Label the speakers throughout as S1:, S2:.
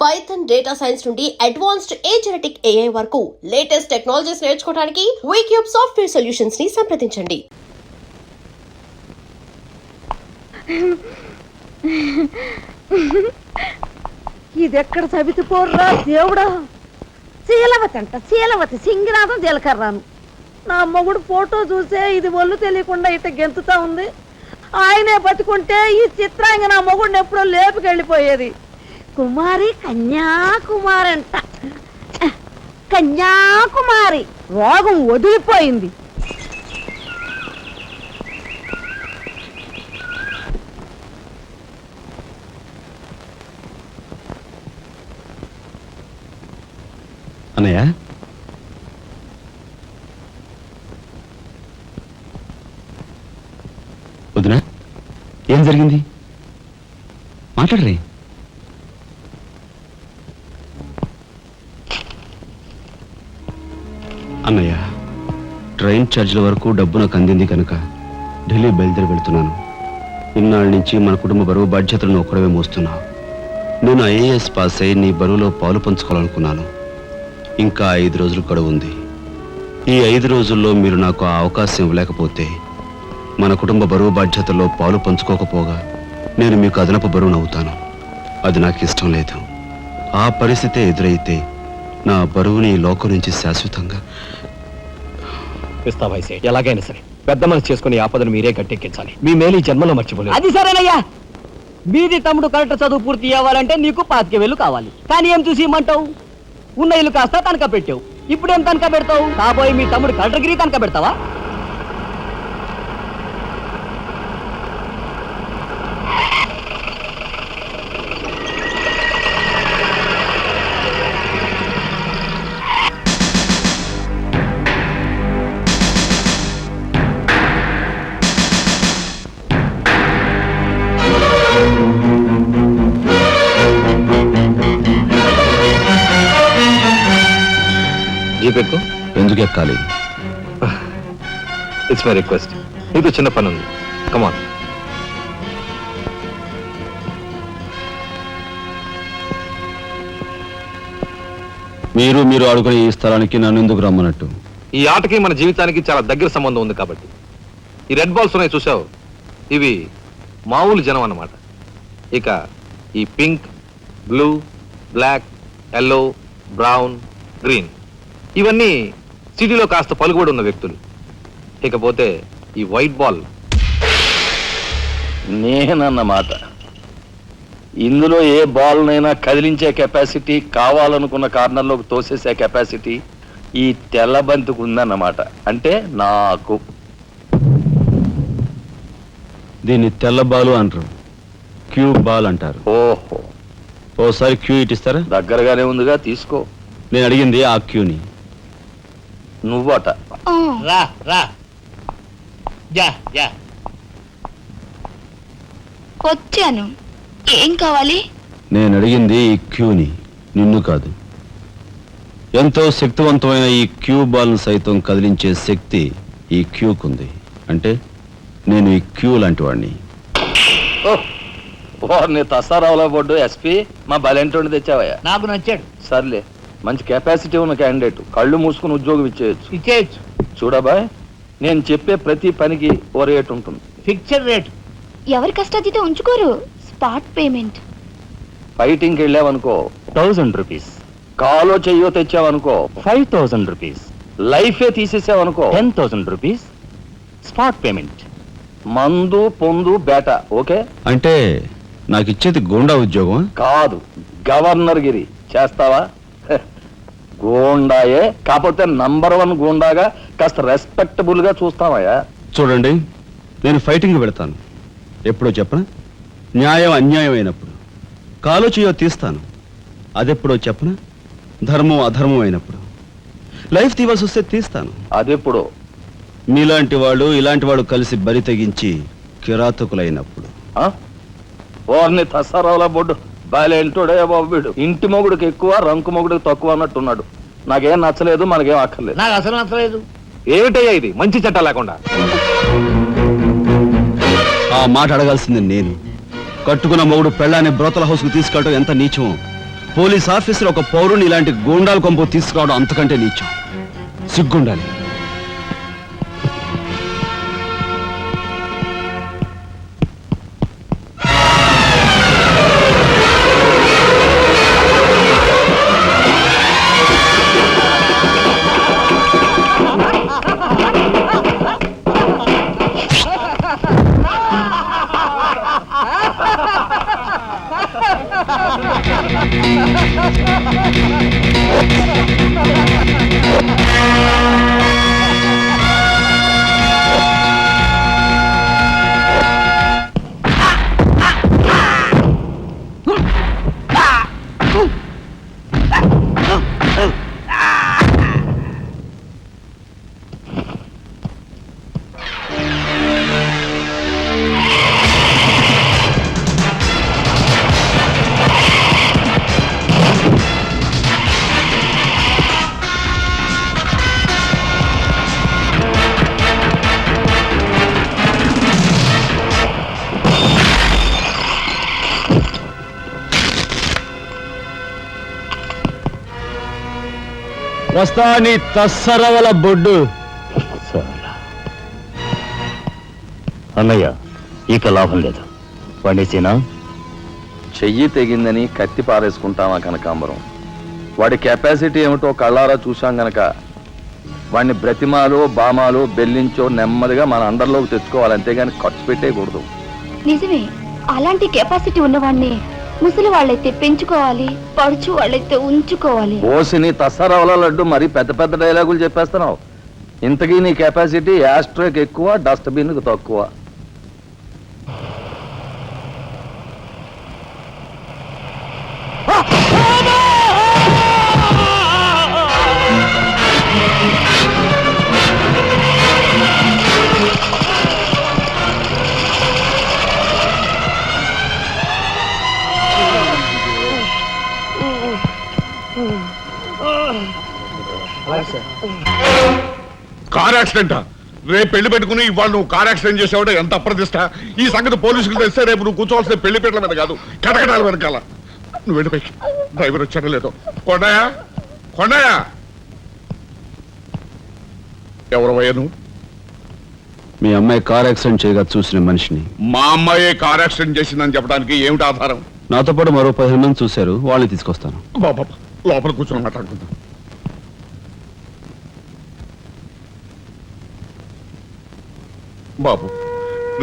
S1: Python data science నుండి advanced genetic AI వరకు latest technologies నేర్చుకోవడానికి వీక్యూబ్ సాఫ్ట్వేర్ సొల్యూషన్స్ ని సంప్రదించండి.
S2: ఇదెక్కడ చవితిపోర్రా దేవుడా. శీలవతి అంట, శీలవతి సింగినాథం జీలకర్రాను. నా మొగుడు ఫోటో చూసే ఇది ఒళ్ళు తెలియకుండా ఇట గెంతుతా ఉంది. ఆయనే బతుకుంటే ఈ చిత్రాంగ నా మొగుడిని ఎప్పుడో లేపుకెళ్ళిపోయేది. కుమారి కన్యాకుమారి అంట, కన్యాకుమారి. రోగం వదిలిపోయింది.
S3: అన్నయ్య, వదినా, ఏం జరిగింది? మాట్లాడరే. అన్నయ్య, ట్రైన్ ఛార్జీల వరకు డబ్బు నాకు అందింది కనుక ఢిల్లీ బయలుదేరి వెళ్తున్నాను. ఇన్నాళ్ళ నుంచి మన కుటుంబ బరువు బాధ్యతలను ఒక్కడవే మోస్తున్నావు. నేను IAS పాస్ అయి నీ బరువులో పాలు పంచుకోవాలనుకున్నాను. ఇంకా 5 రోజులు గడువు ఉంది. ఈ 5 రోజుల్లో మీరు నాకు ఆ అవకాశం ఇవ్వలేకపోతే మన కుటుంబ బరువు బాధ్యతల్లో పాలు పంచుకోకపోగా నేను మీకు అదనపు బరువును అవుతాను. అది నాకు ఇష్టం లేదు. ఆ పరిస్థితే ఎదురైతే నా బరువుని ఈ లోకం నుంచి శాశ్వతంగా
S4: ఇస్తా వయసే. ఎలాగైనా సరే పెద్ద మనసు చేసుకుని ఆపదను మీరే గట్టెక్కించాలి. మీ మేలు ఈ జన్మలో మర్చిపోలేదు.
S5: అది సరేనయ్యా. మీది తమ్ముడు కరెక్ట్ చదువు పూర్తి అవ్వాలంటే నీకు 25,000 కావాలి. కానీ ఏం చూసి ఇమ్మంటావు? ఉన్న ఇల్లు కాస్త తనఖా పెట్టావు. ఇప్పుడేం తనఖా పెడతావు? కాబోయే మీ తమ్ముడు కలెక్టర్గిరి తనఖా పెడతావా?
S4: జీపెక్కు.
S3: ఎందుకు ఎక్కాలి?
S4: It's my request. నీకు చిన్న పని ఉంది. కమాన్.
S3: మీరు ఆడుకునే ఈ స్థలానికి నన్ను ఎందుకు రమ్మన్నట్టు?
S4: ఈ ఆటకి మన జీవితానికి చాలా దగ్గర సంబంధం ఉంది కాబట్టి. ఈ రెడ్ బాల్స్ ఉన్నాయి చూసావు, ఇవి మామూలు జనం అన్నమాట. ఇక ఈ pink, blue, black, yellow, brown, green ఇవన్నీ సిటీలో కాస్త పలుకుబడి ఉన్న వ్యక్తులు. ఇకపోతే ఈ వైట్ బాల్
S6: నేనన్నమాట. ఇందులో ఏ బాల్నైనా కదిలించే కెపాసిటీ, కావాలనుకున్న కార్నర్లోకి తోసేసే కెపాసిటీ ఈ తెల్ల బంతికి ఉందన్నమాట. అంటే నాకు.
S3: దీన్ని తెల్ల బాలు అంటారు, క్యూబ్ బాల్ అంటారు.
S6: ఓహో,
S3: ఓసారి క్యూ ఇటిస్తారా?
S6: దగ్గరగానే ఉందిగా, తీసుకో.
S3: నేను అడిగింది ఆ క్యూని.
S6: నువ్వట.
S5: రా రా. జా జా.
S7: వచ్చాను. ఏం కావాలి?
S3: నేను అడిగింది ఈ క్యూని, నిన్ను కాదు. ఎంతో శక్తివంతమైన ఈ క్యూ బాల్ను సైతం కదిలించే శక్తి ఈ క్యూకుంది. అంటే నేను ఈ క్యూ లాంటి వాడిని.
S6: నీ తసారావులో పడ్డు SP మా బలెంటోని తెచ్చావయ్యా.
S5: నాకు నచ్చాడు.
S6: సర్లే, మంచి కెపాసిటీ ఉన్న క్యాండిడేట్. కళ్ళు మూసుకుని ఉద్యోగం ఇచ్చేయచ్చు. చూడబాయ్, నేను చెప్పే ప్రతి పనికి ఓ రేట్ ఉంటుంది.
S5: Fixed rate.
S7: ఎవరి కష్టాతీతం ఉంచుకోరు. Spot payment.
S6: ఫైటింగ్కి వెళ్ళావనుకో
S5: 1000 రూపీస్.
S6: కాలో చెయ్యో తెచ్చావనుకో
S5: 5000 రూపీస్.
S6: లైఫే తీసేసావనుకో
S5: 10,000 రూపీస్. Spot payment.
S6: మందు పొందు బేట. ఓకే?
S3: అంటే నాకు ఇచ్చేది గోండా ఉద్యోగం
S6: కాదు, గవర్నర్ గిరి. చేస్తావా? గోండాయే, కాకపోతే నంబర్ 1 గోండాగా కాస్త రెస్పెక్టబుల్ గా చూస్తావయ్యా.
S3: చూడండి, నేను ఫైటింగ్ పెడతాను. ఎప్పుడో చెప్పనా? న్యాయం అన్యాయం అయినప్పుడు. కాలో చేయో తీస్తాను. అదెప్పుడో చెప్పనా? ధర్మం అధర్మం అయినప్పుడు. లైఫ్ తీవాల్సి వస్తే తీస్తాను.
S6: అదెప్పుడు?
S3: మీలాంటి వాళ్ళు ఇలాంటి వాడు కలిసి బరి తెగించి కిరాతకులైనప్పుడు.
S6: ఓర్ని తసారావుల బొడ్డు బాలేంటోడే బాబు వీడు. ఇంటి మొగుడికి ఎక్కువ, రంకు మొగుడికి తక్కువ అన్నట్టున్నాడు. నాకేం నచ్చలేదు, మనకేం అక్కర్లేదు.
S5: నాకు అసలు నచ్చలేదు.
S4: ఏమిటయ్యా ఇది? మంచి చట్టం లేకుండా.
S3: ఆ మాట అడగాల్సింది నేను. కట్టుకున్న మొగుడు పెళ్ళాన్ని బ్రోతల హౌస్కు తీసుకెళ్ళటం ఎంత నీచమో పోలీస్ ఆఫీసర్ ఒక పౌరుని ఇలాంటి గూండాల కొంపు తీసుకురావడం అంతకంటే నీచం. సిగ్గుండాలి. వస్తా నీ తస్సరవల బొడ్డు.
S6: అన్నయ్య ఇక లాభం లేదు. పండేసేనా? చెయ్యి తెగిందని కత్తి పారేసుకుంటామా కనకాంబరం? వాడి కెపాసిటీ ఏమిటో కళ్ళారా చూశాం గనక వాడిని బ్రతిమాలో బామాలో బెల్లించో నెమ్మదిగా మన అండర్లోకి తెచ్చుకోవాలి, అంతేగాని ఖర్చు పెట్టేయకూడదు.
S7: నిజమే, అలాంటి కెపాసిటీ ఉన్నవాడిని ముసలి వాళ్ళైతే పెంచుకోవాలి, పడుచు వాళ్ళైతే ఉంచుకోవాలి.
S6: ఓసిని తస్సరవల లడ్డు మరి పెద్ద పెద్ద డైలాగులు చెప్పేస్తున్నావు. ఇంతకీ నీ కెపాసిటీ యాస్ట్రోకి ఎక్కువ, డస్ట్బిన్కి తక్కువ.
S8: కార్ యాక్సిడెంట్ రేపు పెళ్లి పెట్టుకుని ఇవాళ నువ్వు కార్ యాక్సిడెంట్ చేసావుంటే ఎంత అప్రదిష్ట. ఈ సంగతి పోలీసులు తెస్తే రేపు నువ్వు కూర్చోవాల్సిన పెళ్లి పీటల మీద కాదు, కటకటాల వెనకాల. నువ్వు వెళ్ళిపోయి డ్రైవర్ వచ్చాడో లేదో. కొండయా కొండయా, ఎవరవయ్యా నువ్వు?
S3: మీ అమ్మాయి కార్ యాక్సిడెంట్ చేయగా చూసిన మనిషిని.
S8: మా అమ్మాయి కార్ యాక్సిడెంట్ చేసిందని చెప్పడానికి ఏమిటి ఆధారం?
S3: నాతో పాటు మరో 15 మంది చూశారు, వాళ్ళని తీసుకొస్తాను.
S8: బాబా లోపల కూర్చొని మాట్లాడుకుందాం. బాబు,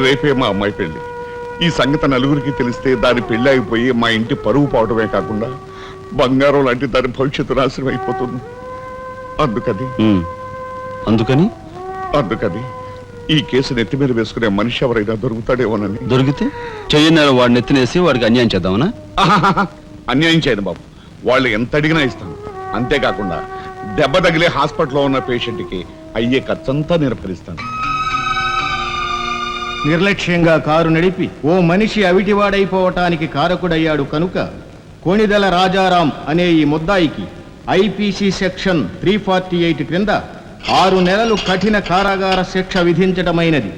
S8: రేపే మా అమ్మాయి పెళ్లి. ఈ సంగతి నలుగురికి తెలిస్తే దాని పెళ్లి అయిపోయి మా ఇంటి పరువు పోవడమే కాకుండా బంగారం లాంటి దాని భవిష్యత్తు నాశనం అయిపోతుంది. అందుకని ఈ కేసు నెత్తి మీద వేసుకునే మనిషి ఎవరైనా దొరుకుతాడేమోనని.
S3: దొరికితే చెయ్యి వాడిని ఎత్తినేసి వాడికి అన్యాయం చేద్దామనా?
S8: అన్యాయం చేయను బాబు, వాళ్ళు ఎంత అడిగినా ఇస్తాను. అంతేకాకుండా దెబ్బ తగిలే హాస్పిటల్లో ఉన్న పేషెంట్కి అయ్యే ఖర్చంతా నేను భరిస్తాను.
S9: నిర్లక్ష్యంగా కారు నడిపి ఓ మనిషి అవిటివాడైపోవటానికి కారకుడయ్యాడు కనుక కోణిదెల రాజారాం అనే ఈ ముద్దాయికి ఐపీసీ సెక్షన్ 348 క్రింద 6 నెలలు కఠిన కారాగార శిక్ష విధించటమైనది.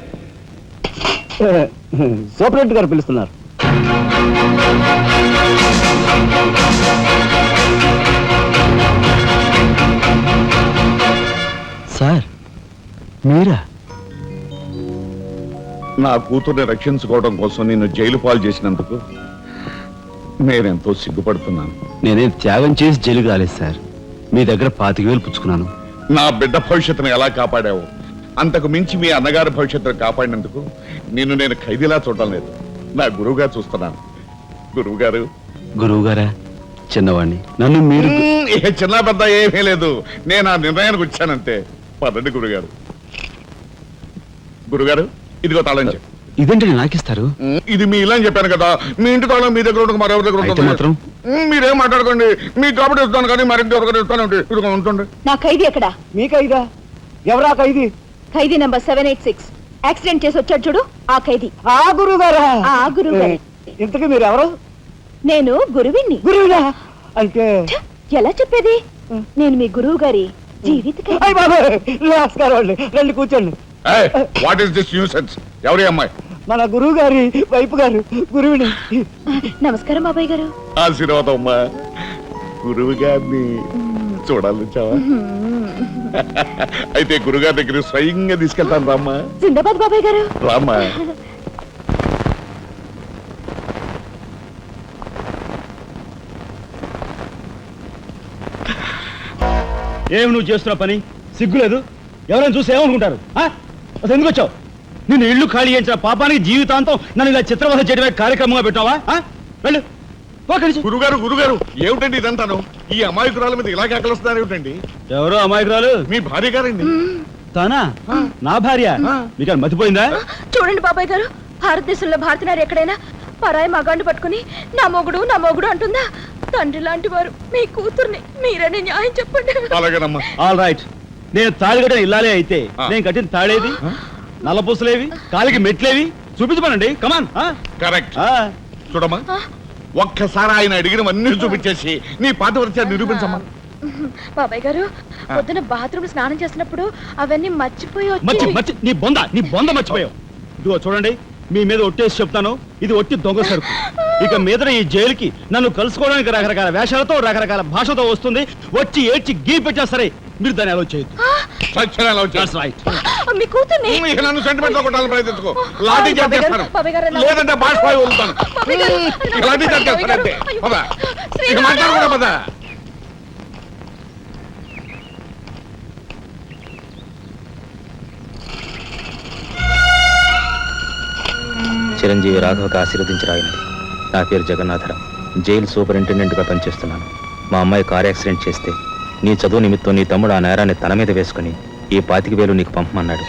S5: సూపరింటెండెంట్ గారు పిలుస్తున్నారు.
S3: సార్ మీరా?
S8: నా కూతుర్ని రక్షించుకోవడం కోసం నిన్ను జైలు పాలు చేసినందుకు నేనెంతో సిగ్గుపడుతున్నాను.
S3: నేనేం త్యాగం చేసి జైలు కాలేదు సార్, మీ దగ్గర 25,000 పుచ్చుకున్నాను.
S8: నా బిడ్డ భవిష్యత్తును ఎలా కాపాడావు, అంతకు మించి మీ అన్నగారి భవిష్యత్తును కాపాడినందుకు నిన్ను నేను ఖైదీలా చూడడం లేదు, నా గురువుగా చూస్తున్నాను.
S3: గురువు గారా? చిన్నవాణ్ణి, నన్ను మీరు.
S8: చిన్న పెద్ద ఏమీ లేదు, నేను ఆ నిర్ణయానికి వచ్చానంతే. పదండి గురుగారు, ఇదిగో తాళం చెప్పు.
S3: ఇదేంటి నాకిస్తారు?
S8: ఇది మీ ఇలా అని చెప్పాను కదా, మీ ఇంటి తాళం మీ దగ్గర ఉండక మరెవరి దగ్గర ఉంటుంది
S3: మాత్రం.
S8: మీరేం మాట్లాడుకోండి, మీకు కాబట్టి ఇస్తాను కానీ మరింటి ఎవరికైనా ఇస్తాను. ఇదిగో ఉంటుంది.
S7: నా ఖైదీ ఎక్కడ?
S5: మీ ఖైదా? ఎవరా ఖైదీ?
S7: ఖైదీ నంబర్ 786. యాక్సిడెంట్ చేసి వచ్చాడు చూడు, ఆ ఖైదీ.
S5: ఆ గురువు గారా?
S7: ఆ గురువు గారే.
S5: ఇంతకీ మీరు ఎవరు?
S7: నేను గురువిని.
S5: గురువునా అంటే?
S7: ఎలా చెప్పేది? నేను మీ గురువు గారి జీవిత
S5: నమస్కారం, రండి కూర్చోండి.
S8: What is this nuisance? ఎవరి అమ్మాయి?
S5: మన గురువు గారి వైపు గారు, గురువుని.
S7: నమస్కారం బాబాయ్ గారు.
S8: ఆశీర్వాదం అమ్మా. గురువు గారిని చూడాలొచ్చావా? అయితే గురుగారి దగ్గర స్వయంగా తీసుకెళ్తాను రామ్మా.
S7: జిందాబాద్ బాబాయ్ గారు.
S8: రామ్మా.
S9: ఏమి నువ్వు చేస్తున్న పని సిగ్గులేదు? ఎవరైనా చూసి ఏమనుకుంటారు? అసలు ఎందుకు వచ్చావు? నిన్ను ఇల్లు ఖాళీ చేయించిన పాపానికి జీవితాంతం నన్ను ఇలా చిత్రవధ చేయడమే కార్యక్రమంగా పెట్టావా? వెళ్ళు.
S8: గురుగారు గురుగారు ఏమిటండి ఇదంతాను? ఈ అమాయకురాల మీద ఇలాగే అక్కలొస్తున్నారు ఏమిటండి?
S9: ఎవరో అమాయకురాలు?
S8: మీ భార్య గారండి.
S9: తానా? నా భార్య? మీకు మతిపోయిందా?
S7: చూడండి బాబాయ్ గారు, భారతదేశంలో భారతీయులు ఎక్కడైనా పరాయి మగాండు పట్టుకుని నా మొగుడు అంటుందా? తండ్రి లాంటి వారు మీ కూతుర్ని మీరని న్యాయం చెప్పండి.
S8: అలాగేనమ్మా.
S9: All right. నేను తాళి కట్టిన ఇల్లాలే అయితే నేను కట్టిన తాళేది, నల్లపూసలేవి, కాలికి మెట్లేవి చూపించమనండి. కమాన్.
S8: కరెక్ట్. చూడమ్మా, ఒక్కసారి ఆయన అడిగినవన్నీ చూపించేసి నీ పాత వరచ నిరూపించమ్మా.
S7: బాబాయ్ గారు, పొద్దున బాత్రూమ్ స్నానం చేసినప్పుడు అవన్నీ మర్చిపోయి
S9: నీ బొంద మర్చిపోయావు. ఇదిగో చూడండి, మీ మీద ఒట్టేసి చెప్తాను, ఇది ఒట్టి దొంగ సరుకు. ఇక మీద ఈ జైలుకి నన్ను కలుసుకోవడానికి రకరకాల వేషాలతో రకరకాల భాషతో వస్తుంది. వచ్చి ఏడ్చి గీ పెట్టా సరే మీరు దాన్ని అలౌ చేయొద్దు.
S7: మీ కూతుర్ని
S8: నన్ను సెంటిమెంట్ లో కొట్టాలని ప్రయత్నించుకో. లాఠీ చార్జ్ చేస్తాను, లేదంటే బాష్పాయి వదులుతాను. లాఠీ చార్జ్ చేస్తాను అంతే. పద, ఇక మాట్లాడకూడదు. పద.
S6: చిరంజీవి రాఘవకు ఆశీర్వదించరాయినది. నా పేరు జగన్నాథరావు, జైలు సూపరింటెండెంట్గా పనిచేస్తున్నాను. మా అమ్మాయి కార్ యాక్సిడెంట్ చేస్తే నీ చదువు నిమిత్తం నీ తమ్ముడు ఆ నేరాన్ని తన మీద వేసుకుని ఈ 25,000 నీకు పంపమన్నాడు.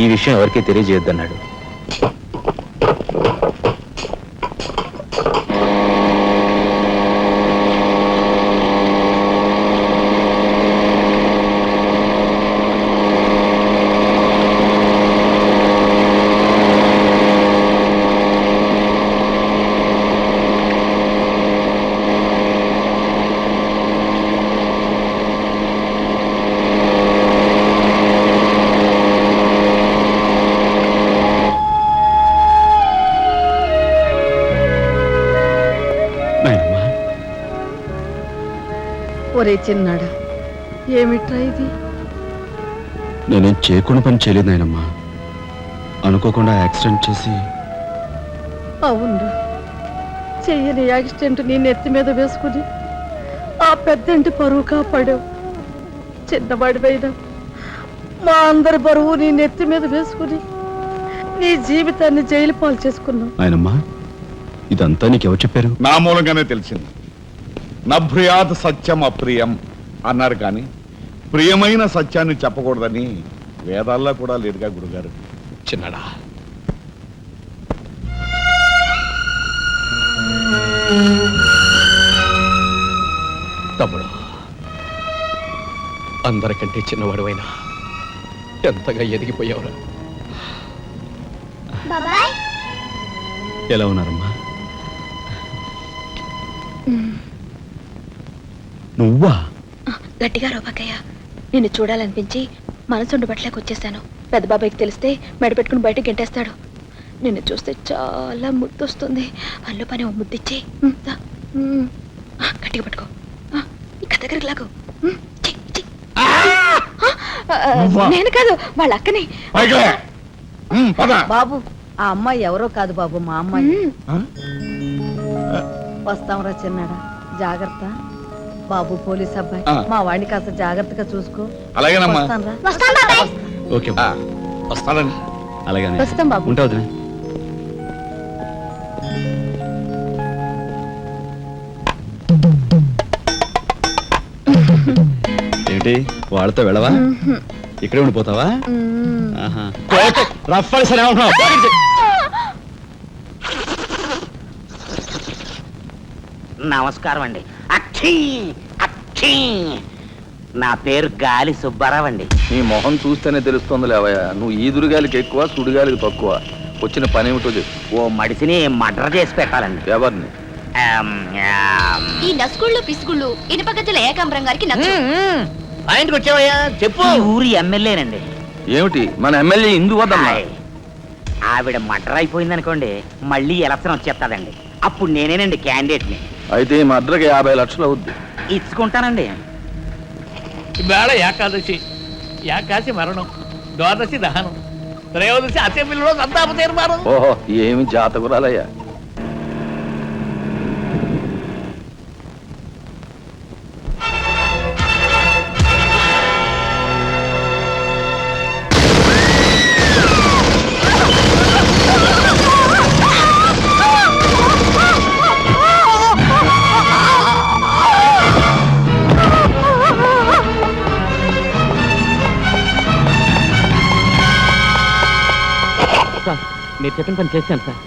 S6: ఈ విషయం ఎవరికీ తెలియజేయొద్దన్నాడు.
S2: ఒరే చిన్నాడా, ఏమిట్రా ఇది?
S3: నేనేం చేయకుండా పని చేయలేదు నాయనమ్మా. అనుకోకుండా యాక్సిడెంట్ చేసి.
S2: అవును, చెయ్యని యాక్సిడెంట్ నీ నెత్తి మీద వేసుకుని ఆ పెద్దంటి పరువు కాపాడావు. చిన్నవాడివైనా మా అందరి బరువు నీ నెత్తి మీద వేసుకుని నీ జీవితాన్ని జైలు పాలు చేసుకున్నావు.
S3: నాయనమ్మా, ఇదంతా నీకెవరు చెప్పారు?
S8: నా మూలంగానే తెలిసింది. నభ్రియాత్ సత్యం అప్రియం అన్నారు, కానీ ప్రియమైన సత్యాన్ని చెప్పకూడదని వేదాల్లో కూడా లేదుగా గురుగారు.
S4: చిన్నడా, తమ్ముడు, అందరికంటే చిన్నవాడువైనా ఎంతగా ఎదిగిపోయావురా.
S3: ఎలా ఉన్నారమ్మా? నువ్వా?
S7: గట్టిగా రోపకయ్య, నిన్ను చూడాలనిపించి మనసుండి బట్టలేక వచ్చేసాను. పెద్ద బాబాయ్కి తెలిస్తే మెడపెట్టుకుని బయటకు గెంటేస్తాడు. నిన్ను చూస్తే చాలా ముద్దొస్తుంది. అల్లు పని ముద్దిచ్చి గట్టిగా పట్టుకో. ఇంకా దగ్గరికి లాగు. నేను కాదు, వాళ్ళ అక్కని.
S2: బాబు, ఆ అమ్మాయి ఎవరో కాదు బాబు, మా అమ్మాయి. వస్తాంరా చిన్నాడా, జాగ్రత్త. బాబు పోలీస్ అబ్బాయి, మా వాడిని కాస్త జాగ్రత్తగా చూసుకో.
S8: అలాగేనమ్మా.
S3: ఓకే,
S8: వస్తానండి.
S3: అలాగే
S2: వస్తాం బాబు.
S3: ఉంటా వదిలే. ఏంటి వాళ్ళతో వెళ్ళవా? ఇక్కడే ఉండిపోతావా? రఫ్ సరే ఏమంటున్నావు?
S10: నమస్కారం అండి. అక్షీ అక్షీ, నా పేరు గాలి సుబ్బారావు అండి.
S6: నీ మొహం చూస్తేనే తెలుస్తుంది లేవయ్యా, నువ్వు ఈదురుగాలికి ఎక్కువ సుడిగాలికి తక్కువ. వచ్చిన పని ఏమిటో చెప్పు.
S10: ఓ మడిసిని మర్డర్ చేసి పెట్టాలండి.
S6: ఎవరిని?
S7: ఈ నస్కుళ్ళు పిసుగుళ్ళు ఇనుపగజ్జల ఏకాంబరం గారికి నచ్చు.
S10: ఆయనకి వచ్చావయ్యా, చెప్పు. ఊరి ఎమ్మెల్యేనండి.
S6: ఏమిటి మన ఎమ్మెల్యే ఇందు వద్దమ్మా?
S10: ఆవిడ మర్డర్ అయిపోయింది అనుకోండి, మళ్ళీ ఎలక్షన్ వచ్చేస్తాదండి. అప్పుడు నేనేనండి క్యాండిడేట్ని.
S6: అయితే ఈ మర్డర్కి 50 లక్షలు అవుద్ది.
S10: ఇచ్చుకుంటానండి.
S5: ఇవాళ ఏకాదశి మరణం, ద్వాదశి దహనం, త్రయోదశి అసెంబ్లీలో సంతాప తీర్మానం.
S6: ఓహో ఏమి జాతకురాలయ్యా.
S5: మీరు చెప్పిన పని చేశాను సార్.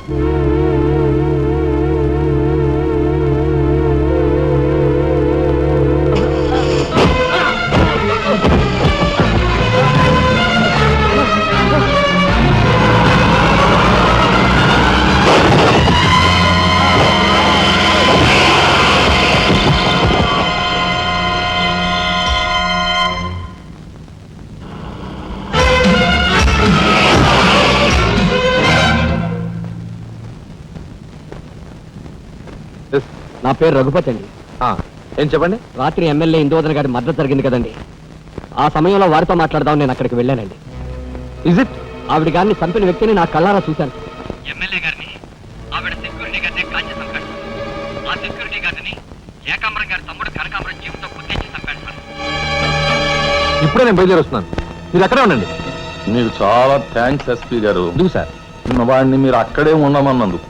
S5: నా పేరు రఘుపతి అండి.
S4: ఏం చెప్పండి.
S5: రాత్రి ఎమ్మెల్యే ఇందువదన గారి మద్దతు జరిగింది కదండి, ఆ సమయంలో వారితో మాట్లాడదాం నేను అక్కడికి వెళ్ళానండి.
S4: Is it?
S5: ఆవిడ గారిని చంపిన వ్యక్తిని నా కళ్ళారా చూశాను.
S11: ఎమ్మెల్యే గారిని, ఆవిడ సెక్యూరిటీ గారిని కాల్చి చంపాడు. ఆ సెక్యూరిటీ గారిని ఏకాంబరం గారి తమ్ముడు కనకాంబరం జీవితం గుర్తించి చంపాడు సార్.
S4: ఇప్పుడే నేను బయలుదేరి వస్తున్నాను, మీరు అక్కడే ఉండండి.
S6: మీకు చాలా థ్యాంక్స్ ఎస్పీ గారు.
S4: ఎందుకు సార్?
S6: వాడిని మీరు అక్కడే ఉండమన్నందుకు.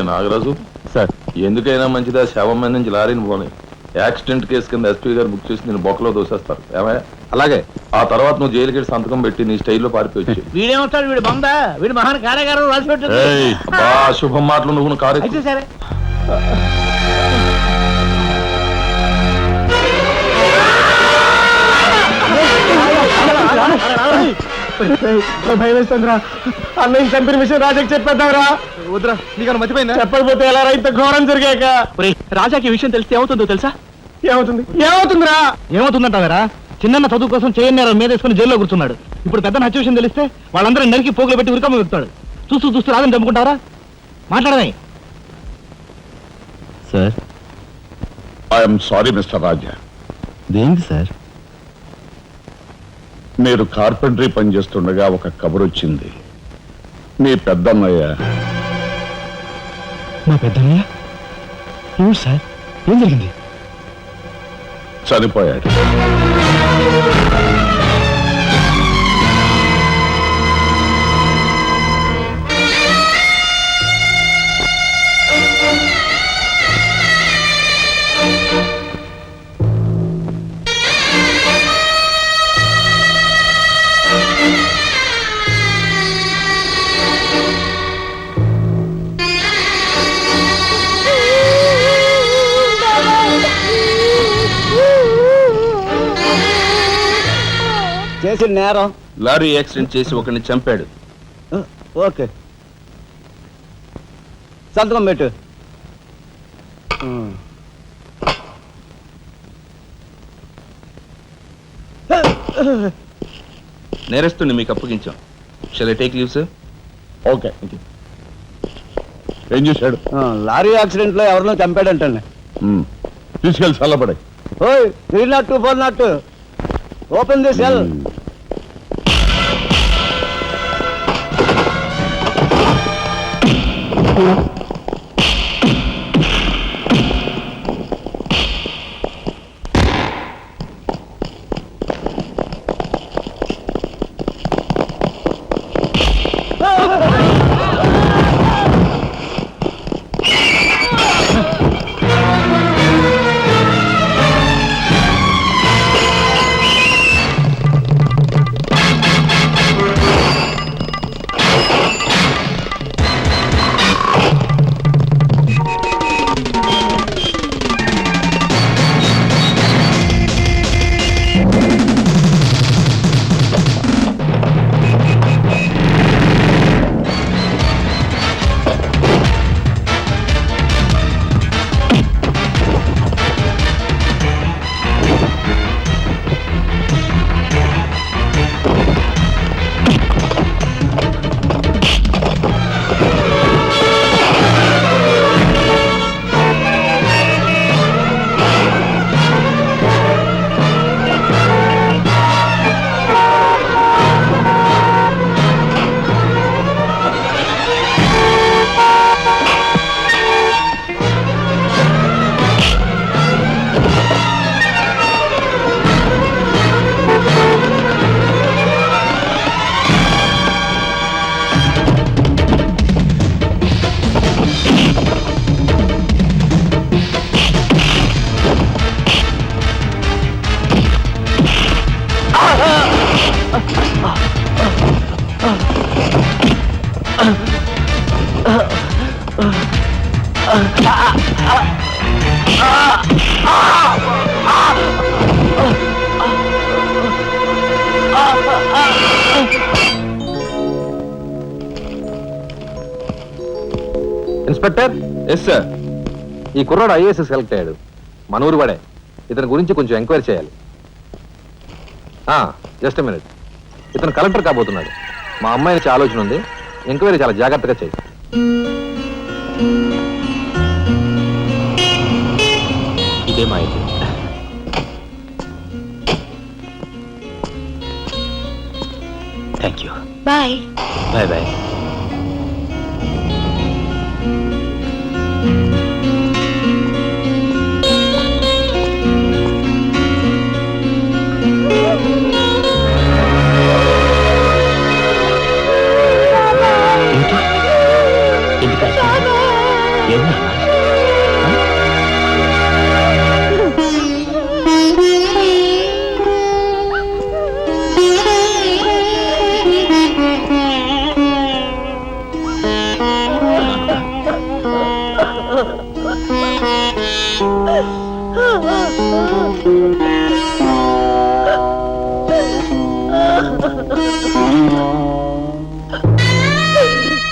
S6: నాగరాజు
S4: సార్,
S6: ఎందుకైనా మంచిదా శవం మీద నుంచి లారీని పోనీ. యాక్సిడెంట్ కేసు కింద ఎస్పీ గారు బుక్ చేసి నేను బొక్కలో దోసేస్తారు. ఏమయ్యా?
S4: అలాగే.
S6: ఆ తర్వాత నువ్వు జైలుకి వెళ్ళి సంతకం పెట్టి నీ స్టైల్లో పారిపోయి.
S5: వీడేమొస్తాడు, వీడు బందా, వీడు మహాన్ కారాగారం రాసి పెట్టు.
S6: శుభం మాటలు నువ్వు కారు.
S5: సరే భయవేస్తుందిరా. అన్నయ్య చంపిన విషయం రాజాకి చెప్పేద్దాంరా.
S4: వద్దురా, నీకన్నా మర్చిపోయిందా?
S5: చెప్పకపోతే ఎలా ఇంత ఘోరం జరిగాక. రాజాకి విషయం తెలిస్తే ఏమవుతుందో తెలుసా? ఏమవుతుందిరా? ఏమవుతుందంటారా? చిన్న చదువు కోసం చేయన్నారు మీద వేసుకుని జైల్లో కూర్చున్నాడు. ఇప్పుడు పెద్ద హత్య విషయం తెలిస్తే వాళ్ళందరూ నరికి పోగులు పెట్టి ఉరికమ్మ పెడతాడు. చూస్తూ చూస్తూ రాదని చంపుకుంటావరా? మాట్లాడమే.
S3: సార్
S8: ఐఎమ్ సారీ మిస్టర్ రాజా.
S3: దేనికి సార్?
S8: మీరు కార్పెంటరీ పనిచేస్తుండగా ఒక కబురు వచ్చింది. మీ పెద్దన్నయ్య
S3: మా పెద్దన్నయ్య ఎవరు సార్? ఏం జరిగింది?
S8: చనిపోయాడు.
S5: చేసిన నేరం.
S3: లారీ యాక్సిడెంట్ చేసి ఒకరిని చంపాడు.
S5: ఓకే, సంతకం పెట్టు.
S3: నేరస్తుని మీకు అప్పగించాం. Shall I take leave sir?
S8: Okay. ఏం చేశాడు?
S5: లారీ యాక్సిడెంట్ లో ఎవరినో చంపాడంటండి.
S8: తీసుకెళ్ళి చల్లబడే.
S5: ఓయ్ 302 402 open the cell.
S4: Inspector.
S3: Yes sir.
S4: ఈ కుర్రాడు ఐఏఎస్ సెలెక్ట్ అయ్యాడు. మన ఊరు వాడే. ఇతని గురించి కొంచెం ఎంక్వైరీ చేయాలి. Just minute. ఇతను కలెక్టర్ కాబోతున్నాడు. మా అమ్మాయి నుంచి ఆలోచన ఉంది. ఎంక్వైరీ చాలా జాగ్రత్తగా చేయి.
S3: ఇదే మా అయితే. Thank you.
S7: Bye.
S3: Bye bye.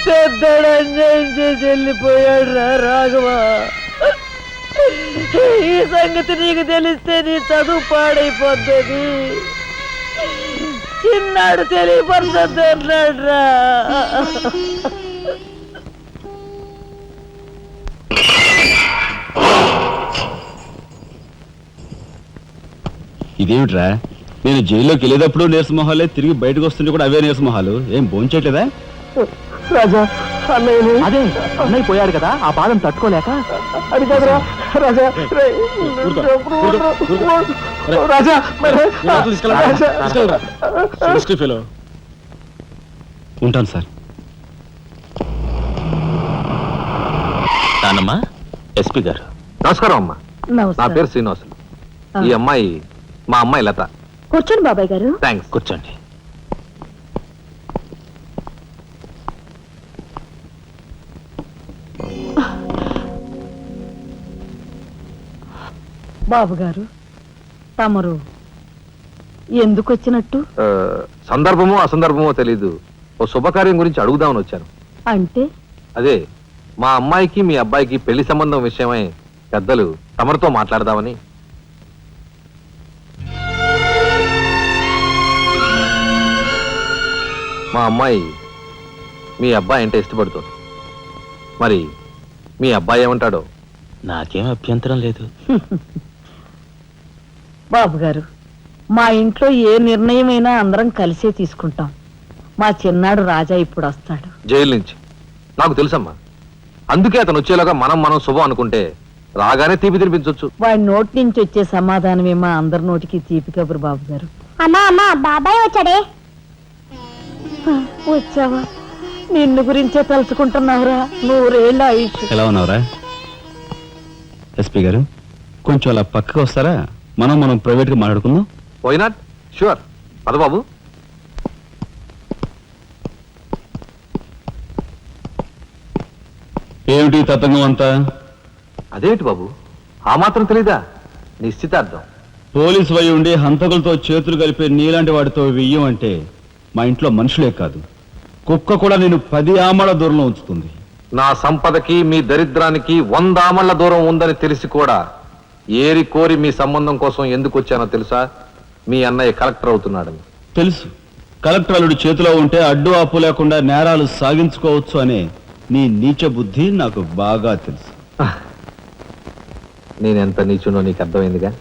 S2: పెద్దడన్యాయం చేసి వెళ్ళిపోయాడు రా రాఘవ. ఈ సంగతి నీకు తెలిస్తే నీ చదువు పాడైపోతుంది. చిన్నాడు తెలియపరచొద్దు అన్నాడు రా.
S3: ఇదేమిట్రా, నేను జైల్లోకి వెళ్ళేటప్పుడు నీరసమొహాలే, తిరిగి బయటకు వస్తుంటే కూడా అవే నీరసమొహాలు. ఏం భోంచేయట్లేదా?
S5: రాజా అన్నయ్య అదే అన్నయ్య పోయాడు కదా, ఆ బాధను తట్టుకోలేక అది కదరా రాజా. రాజా
S3: ఉంటాను సార్.
S6: నానమ్మా, ఎస్పీ గారు.
S4: నమస్కారం అమ్మా, నా
S2: నమస్కారం.
S4: పేరు శ్రీనివాసులు. ఈ అమ్మాయి మా అమ్మాయి లత.
S7: కూర్చోండి బాబాయ్ గారు.
S4: థ్యాంక్స్.
S6: కూర్చోండి.
S2: బాబు గారు, తమరు ఎందుకు వచ్చినట్టు?
S4: సందర్భమో అసందర్భమో తెలీదు, ఓ శుభకార్యం గురించి అడుగుదామని వచ్చాను.
S2: అంటే
S4: అదే మా అమ్మాయికి మీ అబ్బాయికి పెళ్లి సంబంధం విషయమై పెద్దలు తమరితో మాట్లాడదామని. మా అమ్మాయి మీ అబ్బాయి అంటే ఇష్టపడుతుంది. మరి మీ అబ్బాయి ఏమంటాడో?
S6: నాకేం అభ్యంతరం లేదు.
S2: బాబు గారు, మా ఇంట్లో ఏ నిర్ణయమైనా అందరం కలిసే తీసుకుంటాం. మా చిన్నాడు రాజా ఇప్పుడు వస్తాడు
S4: జైలు నుంచి. నాకు తెలుసమ్మా, అందుకే అతను వచ్చేలాగా మనం శుభం అనుకుంటే రాగానే తీపి తినిపించవచ్చు.
S2: వాడి నోటి నుంచి వచ్చే సమాధానమే మా అందరి నోటికి తీపి కబురు. బాబు గారు,
S12: అమ్మా బాబాయ్ వచ్చాడే.
S2: వచ్చావా? నిన్ను గురించే తలుచుకుంటున్నావురా. 100 ఏళ్ళ ఆయుష్.
S3: ఎలా ఉన్నావురా? ఎస్పీ గారు, కొంచెం అలా పక్కకు వస్తారా? మనం ప్రైవేట్గా మాట్లాడుకుందాం.
S4: Why not? షూర్. పద బాబు.
S3: ఏమిటి తతంగం అంతా?
S4: అదేమిటి బాబు, ఆ మాత్రం తెలీదా? నిశ్చితార్థం.
S3: పోలీసు వై ఉండి హంతకులతో చేతులు కలిపే నీలాంటి వాడితో వెయ్యం అంటే మా ఇంట్లో మనుషులే కాదు, కుక్క కూడా నేను 10 ఆమళ్ల దూరంలో ఉంచుతుంది.
S4: నా సంపదకి మీ దరిద్రానికి 100 ఆమళ్ల దూరం ఉందని తెలిసి కూడా ఏరి కోరి మీ సంబంధం కోసం ఎందుకు వచ్చానో తెలుసా? మీ అన్నయ్య కలెక్టర్ అవుతున్నాడని.
S3: తెలుసు. కలెక్టర్ అల్లుడి చేతిలో ఉంటే అడ్డు ఆపు లేకుండా నేరాలు సాగించుకోవచ్చు అనే నీ నీచ బుద్ధి నాకు బాగా తెలుసు.
S4: నేనెంత నీచునో నీకు అర్థమైందిగా.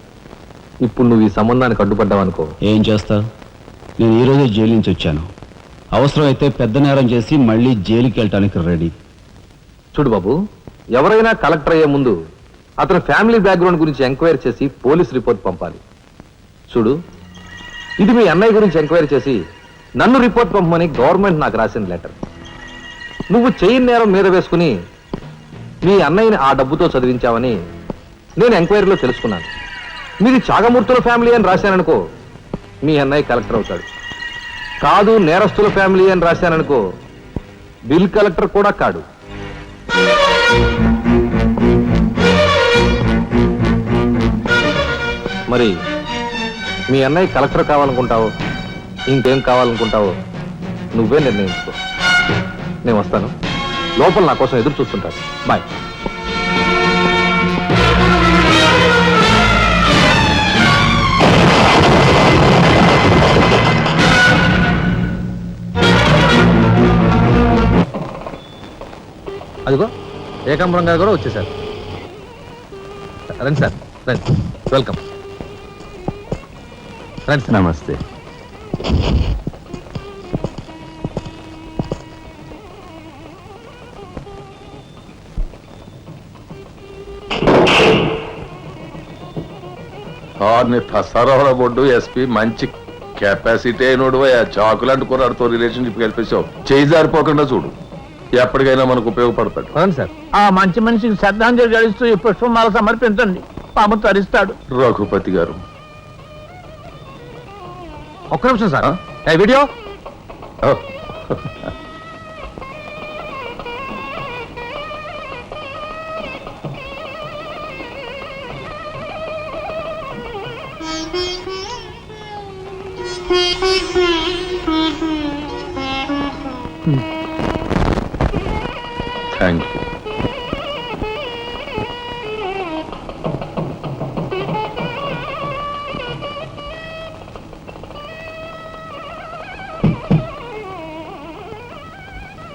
S4: ఇప్పుడు నువ్వు ఈ సంబంధానికి అడ్డుపడ్డావనుకో.
S3: ఏం చేస్తావు? నేను ఈ రోజే జైలు నుంచి వచ్చాను. అవసరమైతే పెద్ద నేరం చేసి మళ్ళీ జైలుకి వెళ్ళటానికి రెడీ.
S4: చూడు బాబు, ఎవరైనా కలెక్టర్ అయ్యే ముందు అతని ఫ్యామిలీ బ్యాక్గ్రౌండ్ గురించి ఎంక్వైరీ చేసి పోలీస్ రిపోర్ట్ పంపాలి. చూడు, ఇది మీ అన్నయ్య గురించి ఎంక్వైరీ చేసి నన్ను రిపోర్ట్ పంపమని గవర్నమెంట్ నాకు రాసిన లెటర్. నువ్వు చెయ్యి నేరం మీద వేసుకుని మీ అన్నయ్యని ఆ డబ్బుతో చదివించావని నేను ఎంక్వైరీలో తెలుసుకున్నాను. మీది చాగమూర్తుల ఫ్యామిలీ అని రాశాననుకో, మీ అన్నయ్య కలెక్టర్ అవుతాడు. కాదు, నేరస్తుల ఫ్యామిలీ అని రాశాననుకో, బిల్ కలెక్టర్ కూడా కాడు. మరి మీ అన్నయ్య కలెక్టర్ కావాలనుకుంటావో ఇంకేం కావాలనుకుంటావో నువ్వే నిర్ణయించుకో. నేను వస్తాను. లోపల నా కోసం ఎదురు చూస్తుంటాను. బాయ్. అదిగో ఏకాంబరం గారు కూడా వచ్చేసారు. రండి సార్, రండి. వెల్కమ్. రండి సార్.
S6: నమస్తే.
S8: సరఫరా బొడ్డు ఎస్పీ మంచి కెపాసిటీ అయినోడు. చాకులాంటి కుర్రాడితో రిలేషన్షిప్ కల్పించావు. చేయి జారిపోకుండా చూడు, ఎప్పటికైనా మనకు ఉపయోగపడతాడు.
S4: రండి సార్.
S5: ఆ మంచి మనిషికి శ్రద్ధాంజలి గడిస్తూ ఈ పుష్పమాల సమర్పించండి. పాము తరిస్తాడు.
S8: రఘుపతి గారు,
S4: ఒక్క నిమిషం సార్. Video
S8: thank you.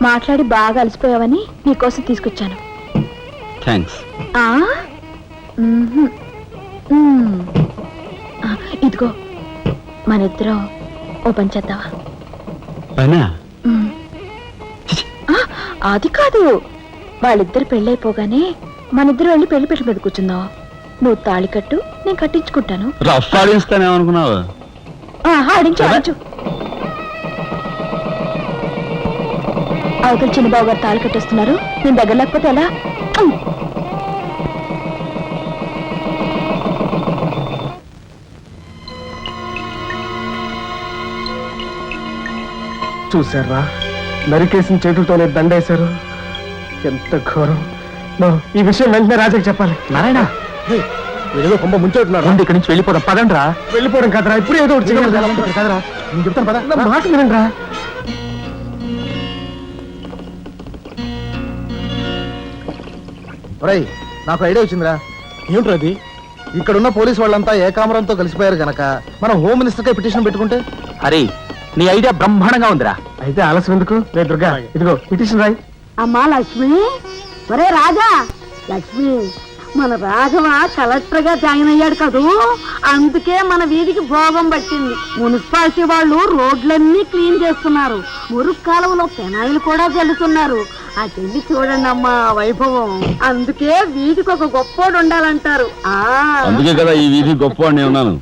S7: మాట్లాడి బాగా అలసిపోయావని నీకోసం తీసుకొచ్చాను.
S3: థ్యాంక్స్.
S7: ఇదిగో మన ఇద్దరం ఓ పని చేద్దావా?
S3: పైనా
S7: అది కాదు, వాళ్ళిద్దరు పెళ్ళైపోగానే మనిద్దరు వెళ్ళి పెళ్లి పెట్ట మీద కూర్చుందాం. నువ్వు తాళి కట్టు, నేను కట్టించుకుంటాను.
S3: రఫ్ ఆడిస్తానేమనుకున్నావా?
S7: ఆడించు ఆడించు. అవతల చిన్నబాబు గారు తాళి కట్టేస్తున్నారు, నేను దగ్గర లేకపోతే ఎలా?
S5: చూసారా, నరికేసిన చేతులతోనే దండేశారు. ఎంత ఘోరం. ఈ విషయం వెంటనే రాజాకి చెప్పాలి. నారాయణ, ఏదో కొంప ముంచెట్టున్నారు. ఇక్కడి నుంచి వెళ్ళిపోదాం, పదండ్రా. వెళ్ళిపోవడం కదరా, ఇప్పుడు ఏదో ఒకటి చేయాలి కదరా. నేను చెప్తాను పద, నా మాట వినండిరా.
S13: నాకు ఐడియా వచ్చిందిరా.
S5: ఏమిట్రా అది?
S13: ఇక్కడున్న పోలీసు వాళ్ళంతా ఏకామరంతో కలిసిపోయారు గనక మనం హోమ్ మినిస్టర్ కే పిటిషన్ పెట్టుకుంటే.
S5: అరే, నీ ఐడియా బ్రహ్మాండంగా ఉందిరా. అయితే ఆలస్యం ఎందుకు? రే దుర్గా, ఇదిగో పిటిషన్ రాయి.
S2: అమ్మా లక్ష్మి, ఒరే రాజా, లక్ష్మి, మన రాఘవ కలెక్టర్ గా జాయిన్ అయ్యాడు కదూ, అందుకే మన వీధికి భోగం పట్టింది. మున్సిపాలిటీ వాళ్ళు రోడ్లన్నీ క్లీన్ చేస్తున్నారు, మురుగు కాలువలో పెనాయిలు కూడా చల్లుతున్నారు. ఆ చెల్లి చూడండి అమ్మా వైభవం. అందుకే వీధికి ఒక గొప్పోడు ఉండాలంటారు.
S3: అందుకే కదా ఈ వీధి గొప్ప ఉన్నాను.